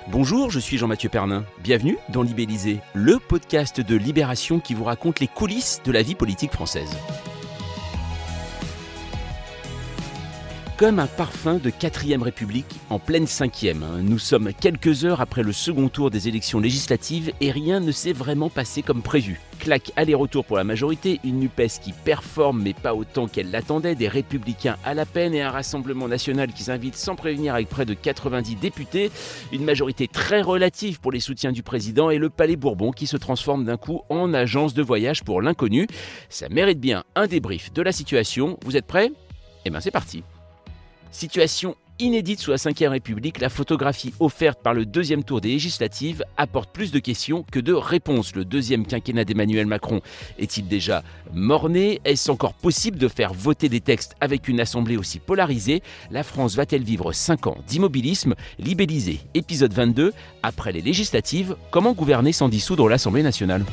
Bonjour, je suis Jean-Mathieu Pernin. Bienvenue dans Libellisé, le podcast de Libération qui vous raconte les coulisses de la vie politique française. Comme un parfum de 4ème République en pleine 5e. Nous sommes quelques heures après le second tour des élections législatives et rien ne s'est vraiment passé comme prévu. Claque aller-retour pour la majorité, une NUPES qui performe mais pas autant qu'elle l'attendait, des Républicains à la peine et un Rassemblement national qui s'invite sans prévenir avec près de 90 députés. Une majorité très relative pour les soutiens du président et le Palais Bourbon qui se transforme d'un coup en agence de voyage pour l'inconnu. Ça mérite bien un débrief de la situation. Vous êtes prêts ? Eh bien c'est parti. Situation inédite sous la 5ème République, la photographie offerte par le deuxième tour des législatives apporte plus de questions que de réponses. Le deuxième quinquennat d'Emmanuel Macron est-il déjà mort-né ? Est-ce encore possible de faire voter des textes avec une assemblée aussi polarisée ? La France va-t-elle vivre 5 ans d'immobilisme ? Libellisé, épisode 22, après les législatives, comment gouverner sans dissoudre l'Assemblée nationale ?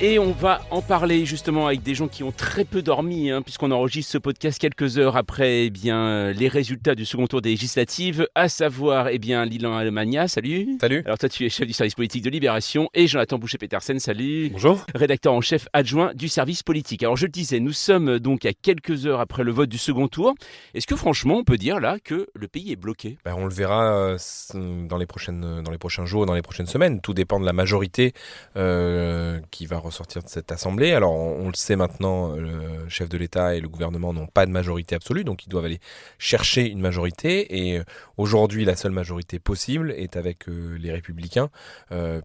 Et on va en parler justement avec des gens qui ont très peu dormi, puisqu'on enregistre ce podcast quelques heures après les résultats du second tour des législatives, à savoir Lilan Alemania, salut. Salut. Alors toi tu es chef du service politique de Libération et Jonathan Boucher-Petersen, salut. Bonjour. Rédacteur en chef adjoint du service politique. Alors je le disais, nous sommes donc à quelques heures après le vote du second tour. Est-ce que franchement on peut dire là que le pays est bloqué ? On le verra dans les prochains jours, dans les prochaines semaines. Tout dépend de la majorité qui va ressortir de cette assemblée. Alors on le sait maintenant, le chef de l'État et le gouvernement n'ont pas de majorité absolue, donc ils doivent aller chercher une majorité. Et aujourd'hui, la seule majorité possible est avec les Républicains,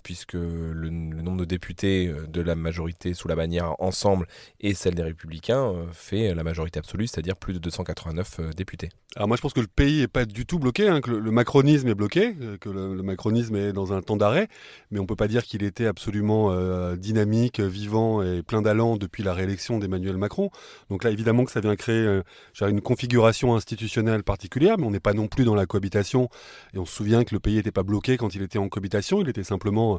puisque le nombre de députés de la majorité sous la bannière Ensemble et celle des Républicains fait la majorité absolue, c'est-à-dire plus de 289 députés. Alors moi je pense que le pays n'est pas du tout bloqué, que le macronisme est bloqué, que le macronisme est dans un temps d'arrêt, mais on ne peut pas dire qu'il était absolument dynamique, vivant et plein d'allant depuis la réélection d'Emmanuel Macron. Donc là évidemment que ça vient créer une configuration institutionnelle particulière, mais on n'est pas non plus dans la cohabitation, et on se souvient que le pays n'était pas bloqué quand il était en cohabitation, il était simplement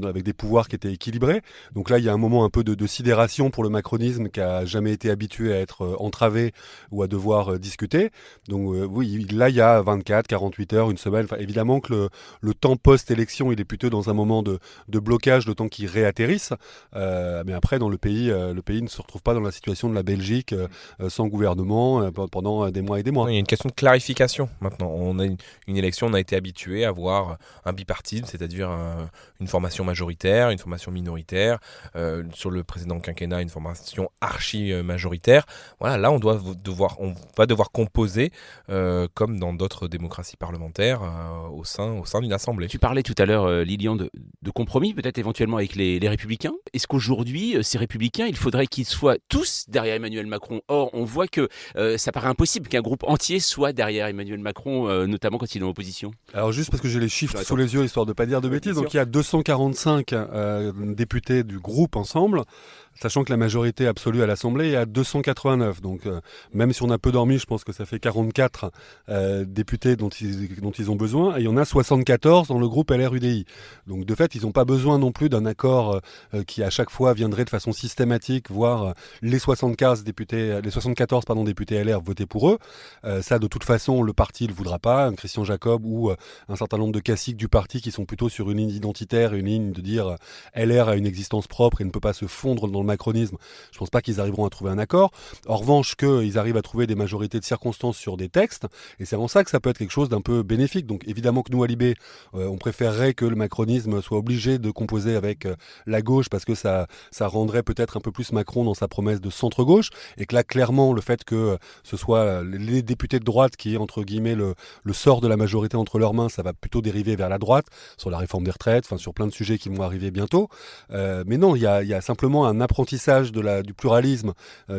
avec des pouvoirs qui étaient équilibrés. Donc là il y a un moment un peu de sidération pour le macronisme qui n'a jamais été habitué à être entravé ou à devoir discuter. Donc oui, là il y a 24, 48 heures, une semaine. Enfin, évidemment que le temps post-élection, il est plutôt dans un moment de blocage, le temps qu'il réatterrisse. Mais après, dans le pays ne se retrouve pas dans la situation de la Belgique, sans gouvernement, pendant des mois et des mois. Il y a une question de clarification maintenant. On a une élection, on a été habitué à avoir un bipartisme, c'est-à-dire une formation majoritaire, une formation minoritaire. Sur le précédent quinquennat, une formation archi-majoritaire. Voilà, là on va devoir composer comme dans d'autres démocraties parlementaires au sein d'une assemblée. Tu parlais tout à l'heure, Lilian, de compromis, peut-être éventuellement avec les Républicains. Est-ce qu'aujourd'hui, ces Républicains, il faudrait qu'ils soient tous derrière Emmanuel Macron ? Or, on voit que ça paraît impossible qu'un groupe entier soit derrière Emmanuel Macron, notamment quand il est en opposition. Alors juste parce que j'ai les chiffres sous les yeux, histoire de ne pas dire de bêtises, donc il y a 245 députés du groupe Ensemble, sachant que la majorité absolue à l'Assemblée est à 289. Donc même si on a peu dormi, je pense que ça fait 44 députés dont ils ont besoin. Et il y en a 74 dans le groupe LR-UDI. Donc de fait, ils n'ont pas besoin non plus d'un accord qui à chaque fois viendrait de façon systématique, voir les 74 députés LR voter pour eux. Ça, de toute façon, le parti ne le voudra pas. Christian Jacob ou un certain nombre de caciques du parti qui sont plutôt sur une ligne identitaire, une ligne de dire LR a une existence propre et ne peut pas se fondre dans le macronisme. Je ne pense pas qu'ils arriveront à trouver un accord. En revanche, qu'ils arrivent à trouver des majorités de circonstances sur des textes, et c'est en ça que ça peut être quelque chose d'un peu bénéfique. Donc évidemment que nous, à Libé, on préférerait que le macronisme soit obligé de composer avec la gauche, parce que ça rendrait peut-être un peu plus Macron dans sa promesse de centre-gauche, et que là, clairement, le fait que ce soit les députés de droite qui aient, entre guillemets, le sort de la majorité entre leurs mains, ça va plutôt dériver vers la droite, sur la réforme des retraites, sur plein de sujets qui vont arriver bientôt. Mais non, il y a simplement un apprentissage du pluralisme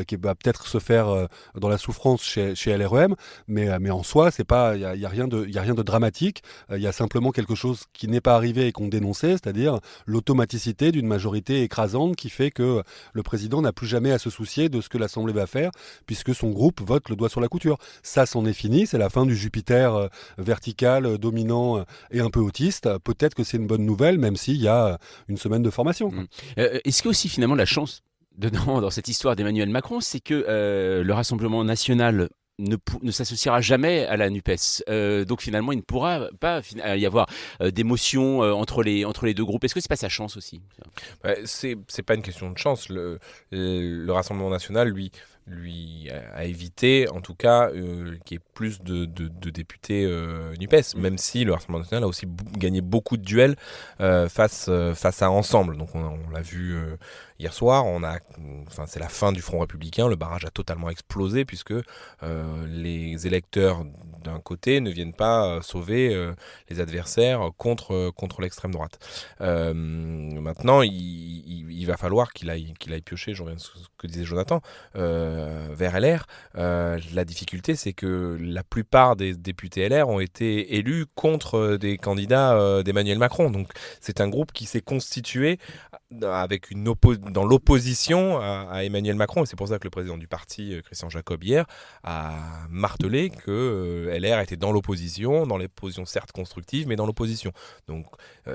qui va peut-être se faire dans la souffrance chez LREM, mais en soi, il y a rien de dramatique. Il y a simplement quelque chose qui n'est pas arrivé et qu'on dénonçait, c'est-à-dire l'automaticité d'une majorité écrasante qui fait que le président n'a plus jamais à se soucier de ce que l'Assemblée va faire, puisque son groupe vote le doigt sur la couture. Ça, c'en est fini, c'est la fin du Jupiter vertical, dominant et un peu autiste. Peut-être que c'est une bonne nouvelle, même s'il y a une semaine de formation. Est-ce qu'il y a aussi finalement la chance dans cette histoire d'Emmanuel Macron, c'est que le Rassemblement national ne s'associera jamais à la NUPES. Donc finalement, il ne pourra pas y avoir d'émotion entre les deux groupes. Est-ce que c'est pas sa chance aussi? C'est pas une question de chance. Le Rassemblement national, lui a évité, en tout cas, qu'il y ait plus de députés NUPES, même si le Rassemblement national a aussi gagné beaucoup de duels face à Ensemble. Donc on l'a vu hier soir, c'est la fin du Front républicain, le barrage a totalement explosé puisque les électeurs d'un côté ne viennent pas sauver les adversaires contre l'extrême droite. Maintenant, il va falloir qu'il aille piocher, je reviens à ce que disait Jonathan, vers LR. La difficulté, c'est que la plupart des députés LR ont été élus contre des candidats d'Emmanuel Macron. Donc c'est un groupe qui s'est constitué avec dans l'opposition à Emmanuel Macron. Et c'est pour ça que le président du parti, Christian Jacob, hier, a martelé que LR était dans l'opposition certes constructive, mais dans l'opposition. Donc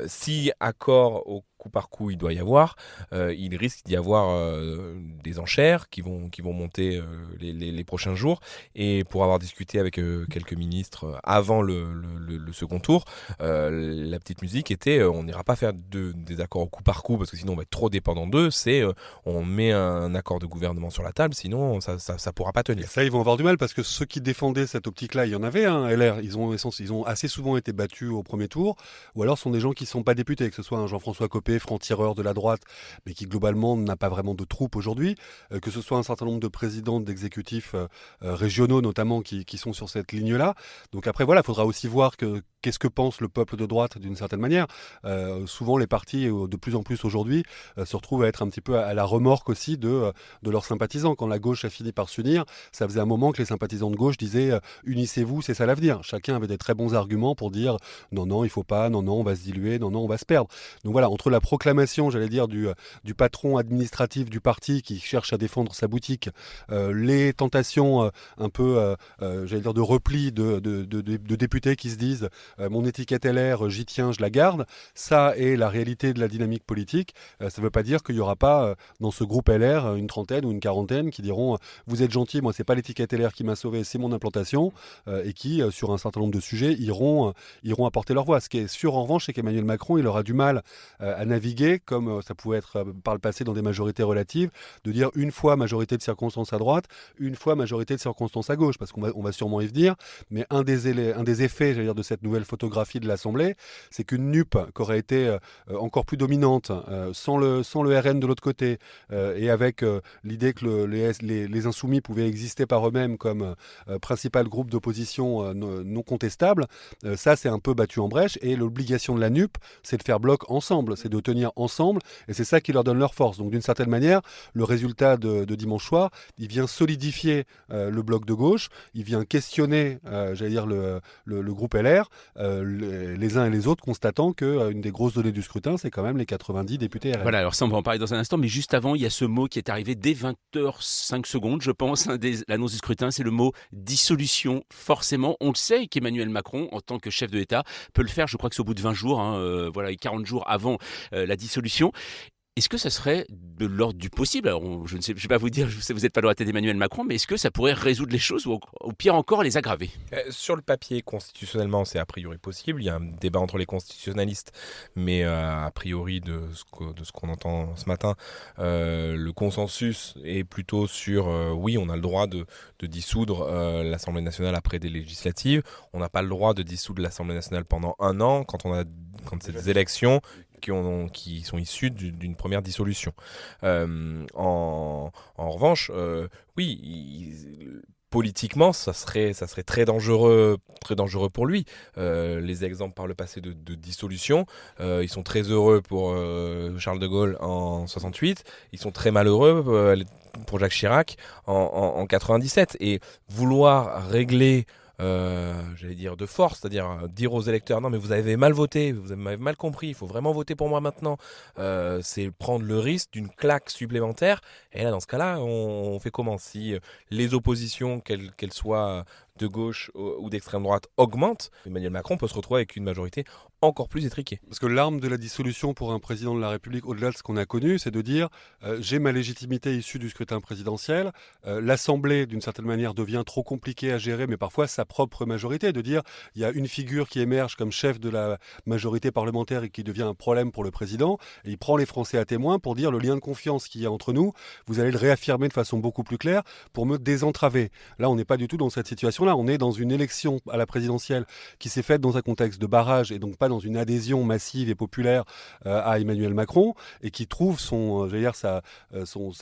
si accord au coup par coup il doit y avoir, il risque d'y avoir des enchères qui vont monter les prochains jours. Et pour avoir discuté avec quelques ministres avant le second tour, la petite musique était on n'ira pas faire des accords au coup par coup parce que sinon on va être trop dépendant d'eux. C'est on met un accord de gouvernement sur la table, sinon ça pourra pas tenir. Et ça, ils vont avoir du mal parce que ceux qui défendaient cette optique-là, il y en avait, LR, ils ont assez souvent été battus au premier tour, ou alors ce sont des gens qui ne sont pas députés, que ce soit un Jean-François Copé, franc-tireur de la droite, mais qui globalement n'a pas vraiment de troupe aujourd'hui, que ce soit un certain nombre de présidents d'exécutifs régionaux notamment qui sont sur cette ligne-là. Donc après, voilà, il faudra aussi voir qu'est-ce que pense le peuple de droite d'une certaine manière. Souvent, les partis, de plus en plus aujourd'hui, se retrouvent à être un petit peu à la remorque aussi de leurs sympathisants. Quand la gauche a fini par s'unir, ça faisait un moment que les sympathisants de gauche disaient unissez-vous, c'est ça l'avenir. Chacun avait des très bons arguments pour dire non, il faut pas, non, on va se diluer, non, on va se perdre. Donc voilà, entre la proclamation, j'allais dire, du patron administratif du parti qui cherche à défendre sa boutique, les tentations un peu, j'allais dire, de repli de députés qui se disent mon étiquette LR, j'y tiens, je la garde, ça est la réalité de la dynamique politique. Ça ne veut pas dire qu'il n'y aura pas dans ce groupe LR une trentaine ou une quarantaine qui diront vous êtes gentil, moi c'est pas l'étiquette LR qui m'a sauvé, c'est mon implantation, et qui sur un certain nombre de sujets iront apporter leur voix. Ce qui est sûr en revanche, c'est qu'Emmanuel Macron il aura du mal à naviguer comme ça pouvait être par le passé dans des majorités relatives, de dire une fois majorité de circonstances à droite, une fois majorité de circonstances à gauche, parce qu'on va sûrement y venir, mais un des effets, j'allais dire, de cette nouvelle photographie de l'Assemblée, c'est qu'une NUP qui aurait été encore plus dominante, sans le RN de l'autre côté, et avec l'idée que les insoumis pouvaient exister par eux-mêmes comme principal groupe d'opposition non contestable, ça c'est un peu battu en brèche, et l'obligation de la NUP, c'est de faire bloc ensemble, c'est de tenir ensemble, et c'est ça qui leur donne leur force. Donc d'une certaine manière, le résultat de dimanche soir, il vient solidifier le bloc de gauche, il vient questionner, j'allais dire, le groupe LR, les uns et les autres, constatant qu'une des grosses données du scrutin, c'est quand même les 90 députés RN. Voilà, alors ça on va en parler dans un instant, mais juste avant, il y a ce mot qui est arrivé dès 20h05, je pense, dès l'annonce du scrutin, c'est le mot dissolution. Forcément, on le sait qu'Emmanuel Macron, en tant que chef de l'État, peut le faire, je crois que c'est au bout de 20 jours, voilà, 40 jours avant la dissolution. Est-ce que ça serait de l'ordre du possible? Alors, je ne vais pas vous dire, je sais, vous n'êtes pas dans la tête d'Emmanuel Macron, mais est-ce que ça pourrait résoudre les choses ou au pire encore les aggraver? Sur le papier, constitutionnellement, c'est a priori possible. Il y a un débat entre les constitutionnalistes, mais a priori, de ce qu'on entend ce matin, le consensus est plutôt sur oui, on a le droit de dissoudre l'Assemblée nationale après des législatives. On n'a pas le droit de dissoudre l'Assemblée nationale pendant un an quand c'est des élections qui sont issus d'une première dissolution. En revanche, oui, politiquement, ça serait très dangereux pour lui. Les exemples par le passé de dissolution, ils sont très heureux pour Charles de Gaulle en 68, ils sont très malheureux pour Jacques Chirac en 97. Et vouloir régler j'allais dire de force, c'est-à-dire dire aux électeurs non mais vous avez mal voté, vous m'avez mal compris, il faut vraiment voter pour moi maintenant, c'est prendre le risque d'une claque supplémentaire. Et là dans ce cas-là on fait comment? Si les oppositions, qu'elles soient de gauche ou d'extrême droite augmente, Emmanuel Macron peut se retrouver avec une majorité encore plus étriquée. Parce que l'arme de la dissolution pour un président de la République, au-delà de ce qu'on a connu, c'est de dire j'ai ma légitimité issue du scrutin présidentiel, l'Assemblée d'une certaine manière devient trop compliquée à gérer, mais parfois sa propre majorité, de dire il y a une figure qui émerge comme chef de la majorité parlementaire et qui devient un problème pour le président, et il prend les Français à témoin pour dire le lien de confiance qu'il y a entre nous, vous allez le réaffirmer de façon beaucoup plus claire pour me désentraver. Là, on n'est pas du tout dans cette situation-là, on est dans une élection à la présidentielle qui s'est faite dans un contexte de barrage et donc pas dans une adhésion massive et populaire à Emmanuel Macron et qui trouve sa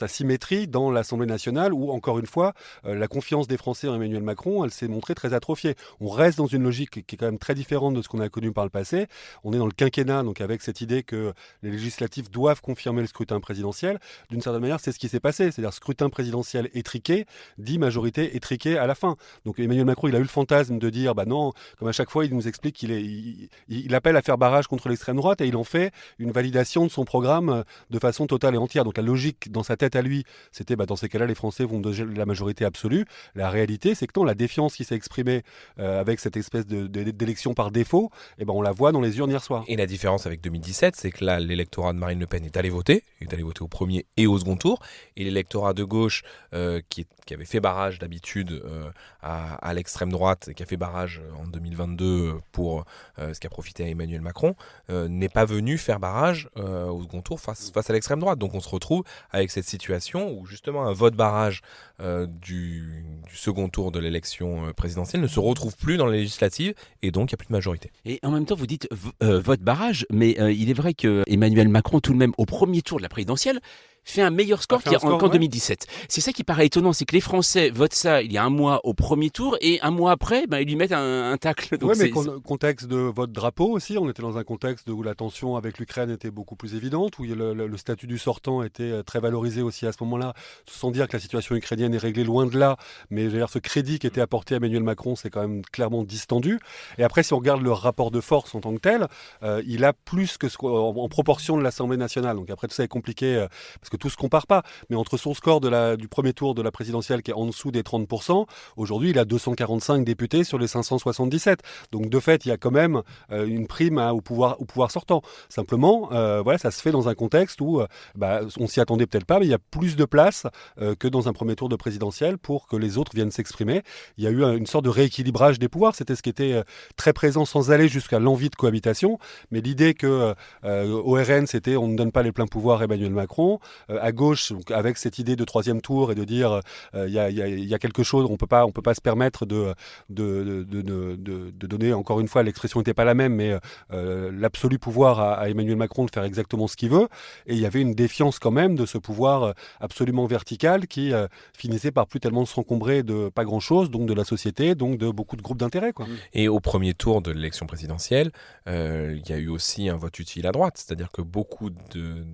symétrie dans l'Assemblée nationale où, encore une fois, la confiance des Français en Emmanuel Macron, elle s'est montrée très atrophiée. On reste dans une logique qui est quand même très différente de ce qu'on a connu par le passé. On est dans le quinquennat, donc avec cette idée que les législatives doivent confirmer le scrutin présidentiel. D'une certaine manière, c'est ce qui s'est passé. C'est-à-dire scrutin présidentiel étriqué, dit majorité étriquée à la fin. Donc Emmanuel Macron, il a eu le fantasme de dire, bah non, comme à chaque fois, il nous explique qu'il appelle à faire barrage contre l'extrême droite et il en fait une validation de son programme de façon totale et entière. Donc la logique dans sa tête à lui, c'était dans ces cas-là, les Français vont donner la majorité absolue. La réalité, c'est que non, la défiance qui s'est exprimée avec cette espèce d'élection par défaut, on la voit dans les urnes hier soir. Et la différence avec 2017, c'est que là, l'électorat de Marine Le Pen est allé voter au premier et au second tour, et l'électorat de gauche qui avait fait barrage d'habitude à l'extrême droite, et qui a fait barrage en 2022 pour ce qui a profité à Emmanuel Macron, n'est pas venu faire barrage au second tour face à l'extrême droite. Donc on se retrouve avec cette situation où justement un vote barrage du second tour de l'élection présidentielle ne se retrouve plus dans les législatives et donc il n'y a plus de majorité. Et en même temps, vous dites vote barrage, mais il est vrai que Emmanuel Macron, tout de même, au premier tour de la présidentielle, fait un meilleur score qu'en 2017. C'est ça qui paraît étonnant, c'est que les Français votent ça il y a un mois au premier tour et un mois après, ils lui mettent un tacle. Oui, mais contexte de vote drapeau aussi, on était dans un contexte où la tension avec l'Ukraine était beaucoup plus évidente, où le statut du sortant était très valorisé aussi à ce moment-là, sans dire que la situation ukrainienne est réglée loin de là, mais ce crédit qui était apporté à Emmanuel Macron, c'est quand même clairement distendu. Et après, si on regarde le rapport de force en tant que tel, il a plus que en proportion de l'Assemblée nationale. Donc après, tout ça est compliqué, parce que tout se compare pas, mais entre son score du premier tour de la présidentielle qui est en dessous des 30%, aujourd'hui il a 245 députés sur les 577. Donc de fait, il y a quand même une prime au pouvoir sortant. Simplement, ça se fait dans un contexte où on s'y attendait peut-être pas, mais il y a plus de place que dans un premier tour de présidentielle pour que les autres viennent s'exprimer. Il y a eu une sorte de rééquilibrage des pouvoirs, c'était ce qui était très présent sans aller jusqu'à l'envie de cohabitation, mais l'idée que au RN, c'était on ne donne pas les pleins pouvoirs à Emmanuel Macron, à gauche, donc avec cette idée de troisième tour et de dire il y a quelque chose, on peut pas se permettre de donner, encore une fois, l'expression n'était pas la même, mais l'absolu pouvoir à Emmanuel Macron de faire exactement ce qu'il veut. Et il y avait une défiance quand même de ce pouvoir absolument vertical qui finissait par plus tellement s'encombrer de pas grand-chose, donc de la société, donc de beaucoup de groupes d'intérêt, quoi. Et au premier tour de l'élection présidentielle, il y a eu aussi un vote utile à droite, c'est-à-dire que beaucoup de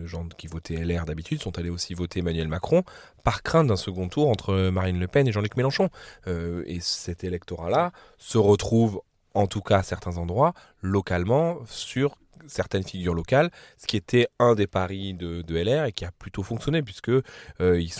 gens qui votaient LR d'habitude sont allés aussi voter Emmanuel Macron par crainte d'un second tour entre Marine Le Pen et Jean-Luc Mélenchon. Et cet électorat-là se retrouve, en tout cas à certains endroits, localement, sur certaines figures locales, ce qui était un des paris de LR et qui a plutôt fonctionné puisque ils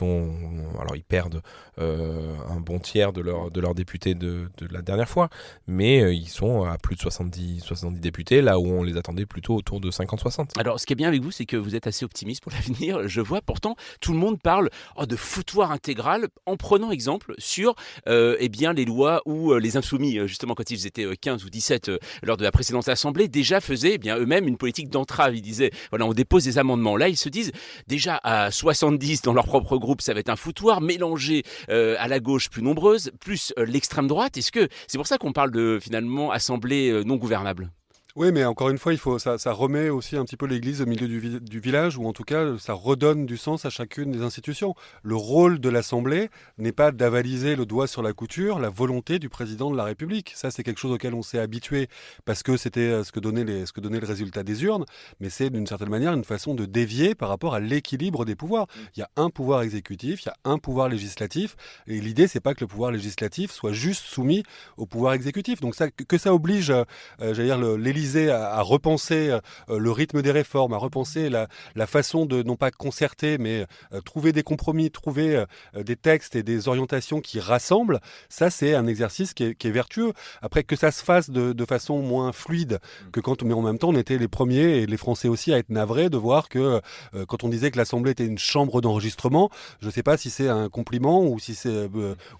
perdent un bon tiers de leurs députés de la dernière fois, mais ils sont à plus de 70 députés là où on les attendait plutôt autour de 50-60. Alors ce qui est bien avec vous, c'est que vous êtes assez optimiste pour l'avenir. Je vois pourtant tout le monde parle de foutoir intégral en prenant exemple sur les lois où les insoumis, justement quand ils étaient 15 ou 17 lors de la précédente assemblée, déjà faisaient eux-mêmes une politique d'entrave. Ils disaient, on dépose des amendements. Là, ils se disent, déjà à 70 dans leur propre groupe, ça va être un foutoir, mélangé à la gauche plus nombreuse, plus l'extrême droite. Est-ce que c'est pour ça qu'on parle de, finalement, assemblée non gouvernable ? Oui, mais encore une fois, ça remet aussi un petit peu l'église au milieu du village, ou en tout cas, ça redonne du sens à chacune des institutions. Le rôle de l'Assemblée n'est pas d'avaliser le doigt sur la couture la volonté du président de la République. Ça, c'est quelque chose auquel on s'est habitué parce que c'était ce que donnait le résultat des urnes, mais c'est d'une certaine manière une façon de dévier par rapport à l'équilibre des pouvoirs. Il y a un pouvoir exécutif, il y a un pouvoir législatif, et l'idée, c'est pas que le pouvoir législatif soit juste soumis au pouvoir exécutif. Donc que ça oblige, l'élite mobiliser, à repenser le rythme des réformes, à repenser la façon de non pas concerter, mais trouver des compromis, trouver des textes et des orientations qui rassemblent, ça c'est un exercice qui est vertueux. Après, que ça se fasse de façon moins fluide que mais en même temps on était les premiers, et les Français aussi, à être navrés de voir que quand on disait que l'Assemblée était une chambre d'enregistrement, je ne sais pas si c'est un compliment ou si c'est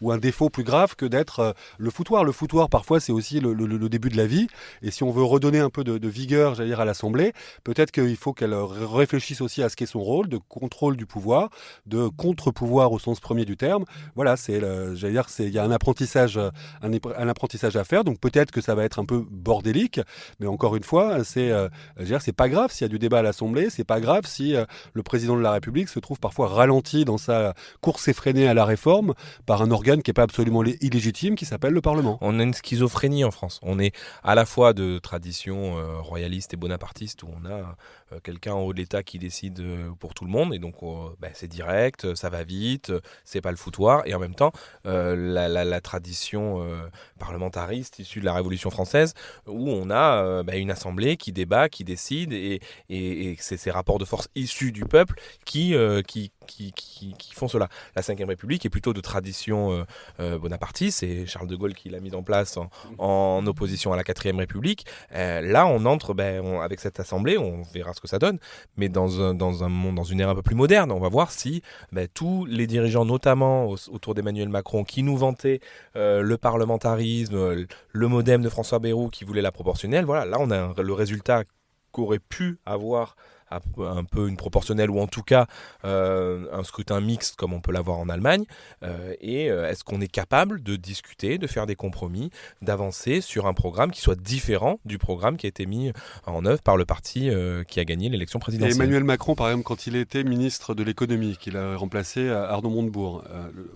ou un défaut plus grave que d'être le foutoir. Le foutoir, parfois, c'est aussi le début de la vie. Et si on veut redonner un peu de vigueur, j'allais dire, à l'Assemblée, peut-être qu'il faut qu'elle réfléchisse aussi à ce qu'est son rôle de contrôle du pouvoir, de contre-pouvoir au sens premier du terme. Voilà, j'allais dire, il y a un apprentissage à faire. Donc peut-être que ça va être un peu bordélique, mais encore une fois, c'est pas grave s'il y a du débat à l'Assemblée, c'est pas grave si le président de la République se trouve parfois ralenti dans sa course effrénée à la réforme par un organe qui n'est pas absolument illégitime, qui s'appelle le Parlement. On a une schizophrénie en France. On est à la fois de tradition royaliste et bonapartiste, où on a quelqu'un en haut de l'État qui décide pour tout le monde, et donc c'est direct, ça va vite, c'est pas le foutoir, et en même temps la tradition parlementariste issue de la Révolution française, où on a une assemblée qui débat, qui décide, et c'est ces rapports de force issus du peuple qui font cela. La Ve République est plutôt de tradition bonapartiste, c'est Charles de Gaulle qui l'a mise en place en opposition à la Quatrième République. Là, on entre avec cette assemblée, on verra ce que ça donne, mais dans un monde, dans une ère un peu plus moderne. On va voir si tous les dirigeants, notamment autour d'Emmanuel Macron, qui nous vantaient le parlementarisme, le modem de François Bayrou qui voulait la proportionnelle, voilà, là on a le résultat qu'aurait pu avoir un peu une proportionnelle, ou en tout cas un scrutin mixte comme on peut l'avoir en Allemagne, et est-ce qu'on est capable de discuter, de faire des compromis, d'avancer sur un programme qui soit différent du programme qui a été mis en œuvre par le parti qui a gagné l'élection présidentielle. Et Emmanuel Macron, par exemple, quand il était ministre de l'économie, qu'il a remplacé Arnaud Montebourg,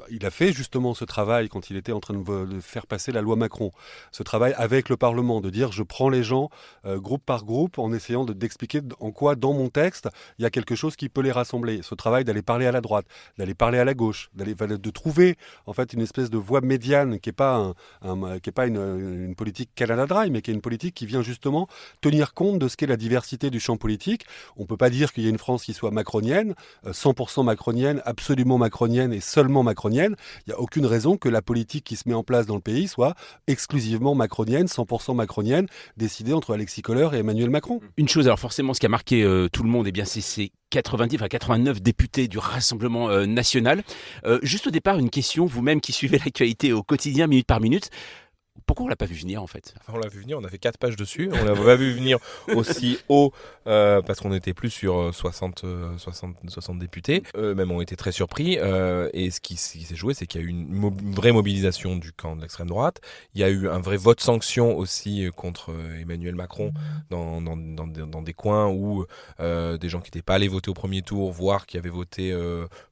il a fait justement ce travail quand il était en train de faire passer la loi Macron, ce travail avec le Parlement, de dire je prends les gens groupe par groupe en essayant d'expliquer en quoi dans mon texte, il y a quelque chose qui peut les rassembler. Ce travail d'aller parler à la droite, d'aller parler à la gauche, de trouver en fait une espèce de voie médiane qui est pas une politique Canada Dry, mais qui est une politique qui vient justement tenir compte de ce qu'est la diversité du champ politique. On peut pas dire qu'il y a une France qui soit macronienne, 100% macronienne, absolument macronienne et seulement macronienne. Il n'y a aucune raison que la politique qui se met en place dans le pays soit exclusivement macronienne, 100% macronienne, décidée entre Alexis Kohler et Emmanuel Macron. Une chose, alors forcément, ce qui a marqué tout le monde, c'est ces 89 députés du Rassemblement national. Juste au départ, une question, vous-même qui suivez l'actualité au quotidien, minute par minute. Pourquoi on l'a pas vu venir en fait ? On l'a vu venir, on a fait 4 pages dessus. On l'a pas vu venir aussi haut parce qu'on n'était plus sur 60 députés. Eux-mêmes ont été très surpris. Et ce qui s'est joué, c'est qu'il y a eu une vraie mobilisation du camp de l'extrême droite. Il y a eu un vrai vote sanction aussi contre Emmanuel Macron dans des coins où des gens qui n'étaient pas allés voter au premier tour, voire qui avaient voté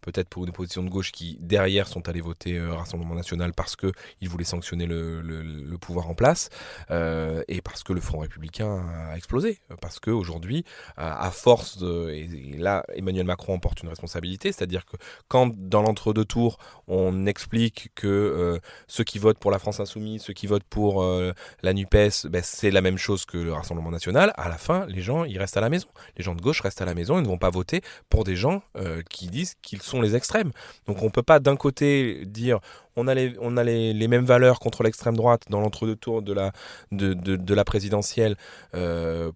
peut-être pour une opposition de gauche, qui derrière sont allés voter Rassemblement National parce qu'ils voulaient sanctionner le pouvoir en place, et parce que le Front républicain a explosé, parce qu'aujourd'hui, à force et là Emmanuel Macron en porte une responsabilité, c'est-à-dire que quand dans l'entre-deux tours on explique que ceux qui votent pour la France Insoumise, ceux qui votent pour la NUPES, c'est la même chose que le Rassemblement National, à la fin les gens ils restent à la maison, les gens de gauche restent à la maison, ils ne vont pas voter pour des gens qui disent qu'ils sont les extrêmes. Donc on ne peut pas d'un côté dire on a les mêmes valeurs contre l'extrême droite dans l'entre-deux tours de la présidentielle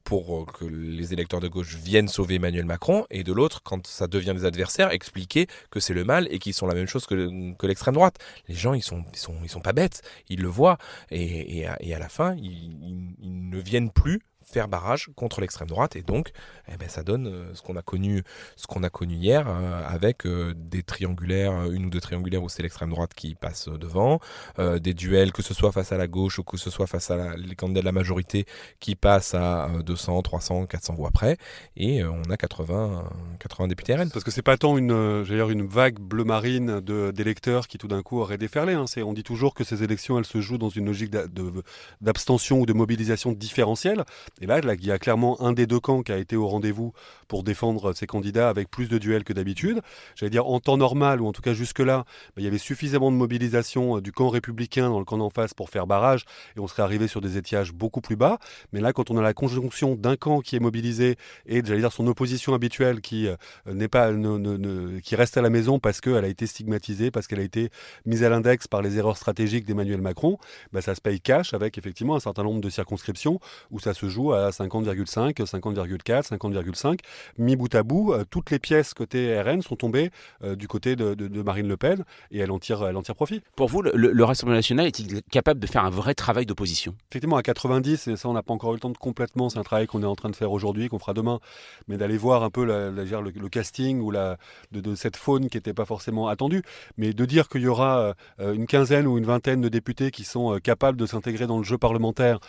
pour que les électeurs de gauche viennent sauver Emmanuel Macron, et de l'autre, quand ça devient des adversaires, expliquer que c'est le mal et qu'ils sont la même chose que l'extrême droite. Les gens, ils sont pas bêtes, ils le voient, et à la fin, ils ne viennent plus faire barrage contre l'extrême droite, et donc ça donne ce qu'on a connu hier avec des triangulaires, une ou deux triangulaires où c'est l'extrême droite qui passe devant, des duels que ce soit face à la gauche ou que ce soit face à les candidats de la majorité qui passent à 200, 300, 400 voix près, et on a 80 députés RN. Parce que c'est pas tant une vague bleu marine d'électeurs qui tout d'un coup aurait déferlé, on dit toujours que ces élections elles se jouent dans une logique d'abstention ou de mobilisation différentielle. Et là, il y a clairement un des deux camps qui a été au rendez-vous pour défendre ses candidats avec plus de duels que d'habitude. J'allais dire, en temps normal, ou en tout cas jusque-là, il y avait suffisamment de mobilisation du camp républicain dans le camp d'en face pour faire barrage, et on serait arrivé sur des étiages beaucoup plus bas. Mais là, quand on a la conjonction d'un camp qui est mobilisé et, j'allais dire, son opposition habituelle qui qui reste à la maison parce qu'elle a été stigmatisée, parce qu'elle a été mise à l'index par les erreurs stratégiques d'Emmanuel Macron, ça se paye cash avec effectivement un certain nombre de circonscriptions où ça se joue à 50,5, 50,4, 50,5. Mis bout à bout, toutes les pièces côté RN sont tombées du côté de Marine Le Pen et elle en tire profit. Pour vous, le Rassemblement national est-il capable de faire un vrai travail d'opposition ? Effectivement, à 90, et ça on n'a pas encore eu le temps de complètement, c'est un travail qu'on est en train de faire aujourd'hui, qu'on fera demain, mais d'aller voir un peu le casting ou de cette faune qui n'était pas forcément attendue, mais de dire qu'il y aura une quinzaine ou une vingtaine de députés qui sont capables de s'intégrer dans le jeu parlementaire,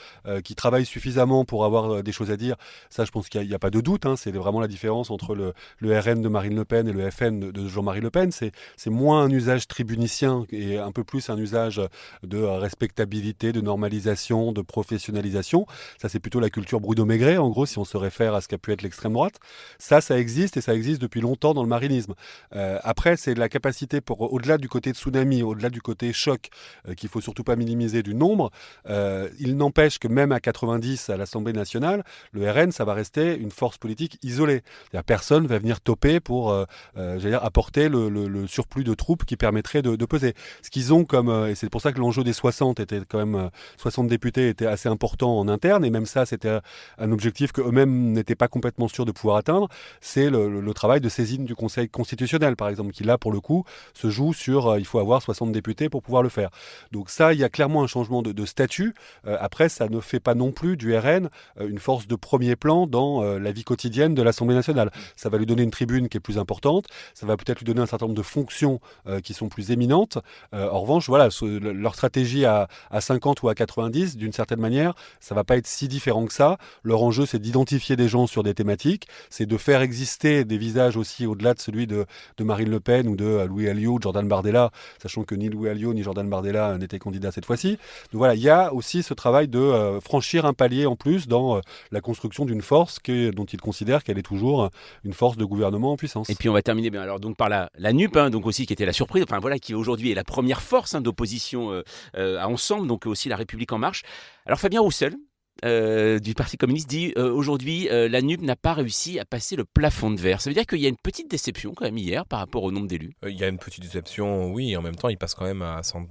qui travaillent suffisamment pour avoir des choses à dire, ça je pense qu'il n'y a pas de doute, c'est vraiment la différence entre le RN de Marine Le Pen et le FN de Jean-Marie Le Pen, c'est moins un usage tribunicien et un peu plus un usage de respectabilité, de normalisation, de professionnalisation. Ça, c'est plutôt la culture Bruno Maigret, en gros, si on se réfère à ce qu'a pu être l'extrême droite. Ça existe et ça existe depuis longtemps dans le marinisme. Après, c'est la capacité pour, au-delà du côté tsunami, au-delà du côté choc, qu'il faut surtout pas minimiser du nombre, il n'empêche que même à 90 à l'Assemblée nationale, le RN, ça va rester une force politique isolée. C'est-à-dire, personne va venir toper pour apporter le surplus de troupes qui permettrait de peser. Ce qu'ils ont comme, et c'est pour ça que l'enjeu des 60 était quand même, 60 députés était assez important en interne, et même ça, c'était un objectif qu'eux-mêmes n'étaient pas complètement sûrs de pouvoir atteindre, c'est le travail de saisine du Conseil constitutionnel, par exemple, qui là, pour le coup, se joue sur, il faut avoir 60 députés pour pouvoir le faire. Donc ça, il y a clairement un changement de statut. Après, ça ne fait pas non plus du RN une force de premier plan dans la vie quotidienne de l'Assemblée nationale. Ça va lui donner une tribune qui est plus importante, ça va peut-être lui donner un certain nombre de fonctions qui sont plus éminentes. En revanche, voilà, leur stratégie à 50 ou à 90, d'une certaine manière, ça va pas être si différent que ça. Leur enjeu, c'est d'identifier des gens sur des thématiques, c'est de faire exister des visages aussi au-delà de celui de Marine Le Pen ou de Louis Alliot, de Jordan Bardella, sachant que ni Louis Alliot ni Jordan Bardella n'étaient candidats cette fois-ci. Donc voilà, il y a aussi ce travail de franchir un palier en plus dans la construction d'une force dont ils considèrent qu'elle est toujours une force de gouvernement en puissance. Et puis on va terminer alors donc par la NUP, donc aussi qui était la surprise, enfin voilà, qui aujourd'hui est la première force d'opposition à Ensemble, donc aussi la République en marche. Alors Fabien Roussel, du Parti communiste, dit aujourd'hui la NUP n'a pas réussi à passer le plafond de verre. Ça veut dire qu'il y a une petite déception quand même hier par rapport au nombre d'élus. Il y a une petite déception, oui, et en même temps il passe quand même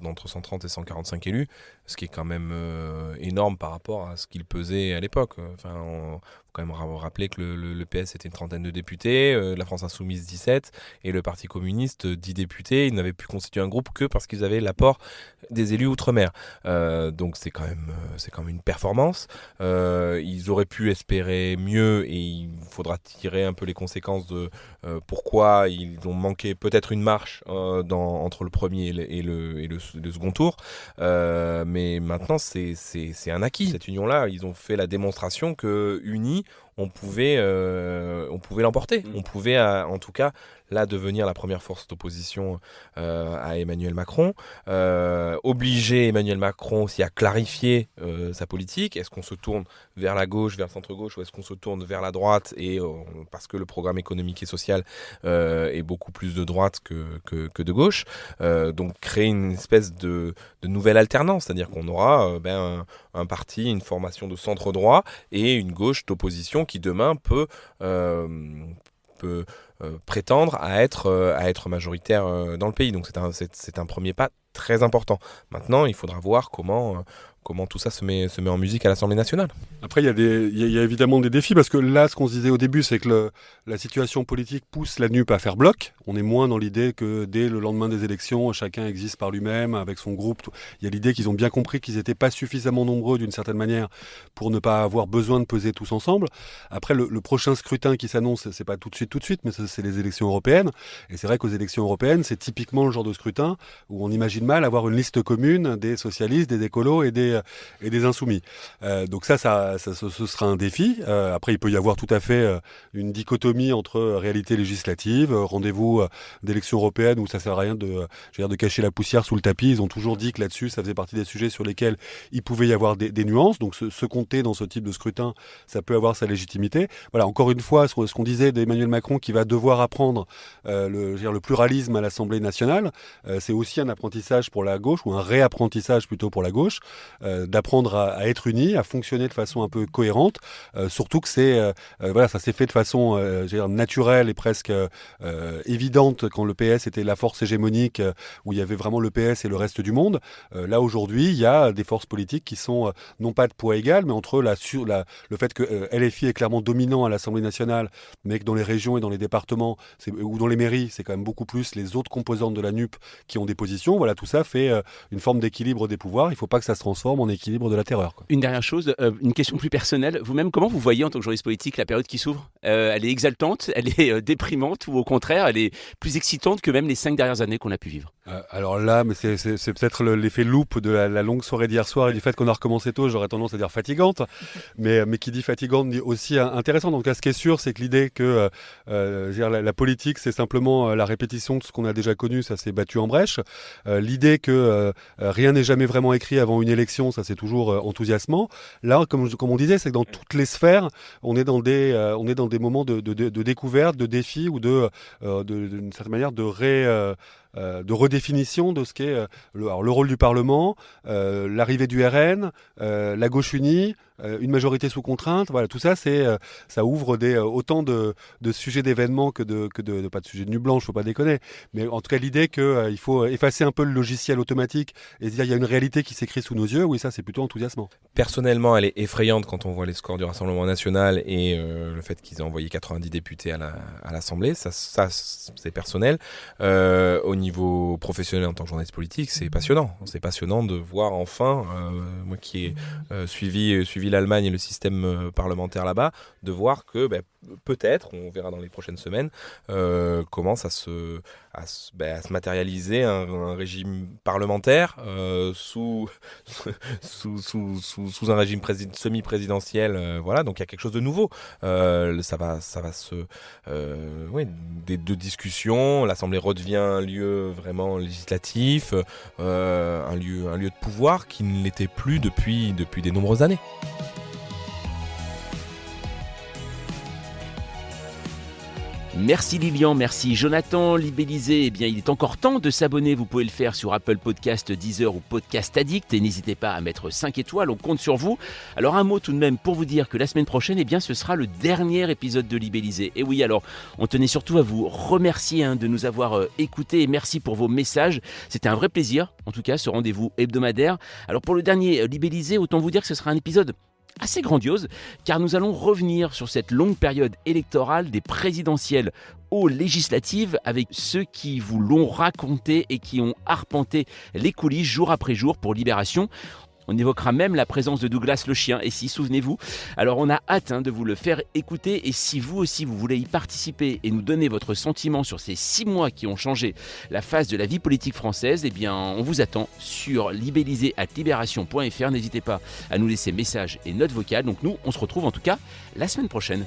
entre 130 et 145 élus, ce qui est quand même énorme par rapport à ce qu'il pesait à l'époque. Faut quand même rappeler que le PS était une trentaine de députés, la France Insoumise 17, et le Parti communiste 10 députés. Ils n'avaient pu constituer un groupe que parce qu'ils avaient l'apport des élus outre-mer. Donc c'est quand même une performance. Ils auraient pu espérer mieux, et il faudra tirer un peu les conséquences de pourquoi ils ont manqué peut-être une marche entre le premier et le second tour. Mais maintenant c'est un acquis. Cette union-là, ils ont fait la démonstration que unis, on pouvait l'emporter. On pouvait, en tout cas, là, devenir la première force d'opposition à Emmanuel Macron. Obliger Emmanuel Macron aussi à clarifier sa politique. Est-ce qu'on se tourne vers la gauche, vers le centre-gauche, ou est-ce qu'on se tourne vers la droite, parce que le programme économique et social est beaucoup plus de droite que de gauche. Donc créer une espèce de nouvelle alternance, c'est-à-dire qu'on aura un parti, une formation de centre-droit et une gauche d'opposition qui demain peut prétendre à être majoritaire dans le pays. Donc c'est un premier pas très important. Maintenant, il faudra voir comment tout ça se met en musique à l'Assemblée nationale. Après, il y a évidemment des défis, parce que là, ce qu'on se disait au début, c'est que la situation politique pousse la NUP à faire bloc. On est moins dans l'idée que dès le lendemain des élections, chacun existe par lui-même, avec son groupe. Il y a l'idée qu'ils ont bien compris qu'ils n'étaient pas suffisamment nombreux, d'une certaine manière, pour ne pas avoir besoin de peser tous ensemble. Après, le prochain scrutin qui s'annonce, c'est pas tout de suite, mais c'est les élections européennes. Et c'est vrai qu'aux élections européennes, c'est typiquement le genre de scrutin où on imagine mal à avoir une liste commune des socialistes, des écolos et des insoumis. Donc ce sera un défi. Après, il peut y avoir tout à fait une dichotomie entre réalité législative, rendez-vous d'élections européennes où ça sert à rien de cacher la poussière sous le tapis. Ils ont toujours dit que là-dessus, ça faisait partie des sujets sur lesquels il pouvait y avoir des nuances. Donc se compter dans ce type de scrutin, ça peut avoir sa légitimité. Voilà, encore une fois, ce qu'on disait d'Emmanuel Macron qui va devoir apprendre le pluralisme à l'Assemblée nationale, c'est aussi un apprentissage pour la gauche, ou un réapprentissage plutôt pour la gauche, d'apprendre à être unis, à fonctionner de façon un peu cohérente, surtout que ça s'est fait de façon naturelle et presque évidente quand le PS était la force hégémonique où il y avait vraiment le PS et le reste du monde. Là aujourd'hui, il y a des forces politiques qui sont non pas de poids égal, mais entre le fait que LFI est clairement dominant à l'Assemblée nationale, mais que dans les régions et dans les départements ou dans les mairies, c'est quand même beaucoup plus les autres composantes de la NUP qui ont des positions. Voilà, tout ça fait une forme d'équilibre des pouvoirs. Il ne faut pas que ça se transforme en équilibre de la terreur, quoi. Une dernière chose, une question plus personnelle. Vous-même, comment vous voyez en tant que journaliste politique la période qui s'ouvre ? Elle est exaltante, elle est déprimante, ou au contraire, elle est plus excitante que même les 5 dernières années qu'on a pu vivre ? Alors là, mais c'est peut-être l'effet loupe de la longue soirée d'hier soir et du fait qu'on a recommencé tôt, j'aurais tendance à dire fatigante, mais qui dit fatigante dit aussi intéressant. Donc là, ce qui est sûr, c'est que l'idée que la politique, c'est simplement la répétition de ce qu'on a déjà connu, ça s'est battu en brèche. L'idée que rien n'est jamais vraiment écrit avant une élection, ça c'est toujours enthousiasmant. Là, comme on disait, c'est que dans toutes les sphères, on est dans des moments de découverte, de défi ou d'une certaine manière de redéfinition de ce qu'est le rôle du Parlement, l'arrivée du RN, la gauche unie, une majorité sous contrainte. Voilà, tout ça, ça ouvre autant de sujets d'événements que de pas de sujets de nuit blanche, faut pas déconner. Mais en tout cas, l'idée qu'il faut effacer un peu le logiciel automatique et se dire il y a une réalité qui s'écrit sous nos yeux, oui, ça c'est plutôt enthousiasmant. Personnellement, elle est effrayante quand on voit les scores du Rassemblement national et le fait qu'ils aient envoyé 90 députés à l'Assemblée. Ça c'est personnel. Au niveau professionnel en tant que journaliste politique, c'est passionnant. C'est passionnant de voir enfin, moi qui ai suivi l'Allemagne et le système parlementaire là-bas, de voir que peut-être, on verra dans les prochaines semaines, commence à se matérialiser un régime parlementaire sous un régime semi-présidentiel. Voilà, donc il y a quelque chose de nouveau. Ça va de discussions. L'Assemblée redevient un lieu vraiment législatif, un lieu de pouvoir qui ne l'était plus depuis des nombreuses années. Merci Lilian, merci Jonathan. Libellisé, eh bien il est encore temps de s'abonner. Vous pouvez le faire sur Apple Podcast, Deezer ou Podcast Addict. Et n'hésitez pas à mettre 5 étoiles, on compte sur vous. Alors un mot tout de même pour vous dire que la semaine prochaine, eh bien ce sera le dernier épisode de Libellisé. Et oui, alors on tenait surtout à vous remercier de nous avoir écoutés. Et merci pour vos messages. C'était un vrai plaisir, en tout cas, ce rendez-vous hebdomadaire. Alors pour le dernier Libellisé, autant vous dire que ce sera un épisode assez grandiose, car nous allons revenir sur cette longue période électorale des présidentielles aux législatives avec ceux qui vous l'ont raconté et qui ont arpenté les coulisses jour après jour pour Libération. On évoquera même la présence de Douglas le chien, et si, souvenez-vous. Alors on a hâte de vous le faire écouter, et si vous aussi vous voulez y participer et nous donner votre sentiment sur ces 6 mois qui ont changé la face de la vie politique française, eh bien on vous attend sur libellisé@libération.fr. N'hésitez pas à nous laisser messages et notes vocales. Donc nous, on se retrouve en tout cas la semaine prochaine.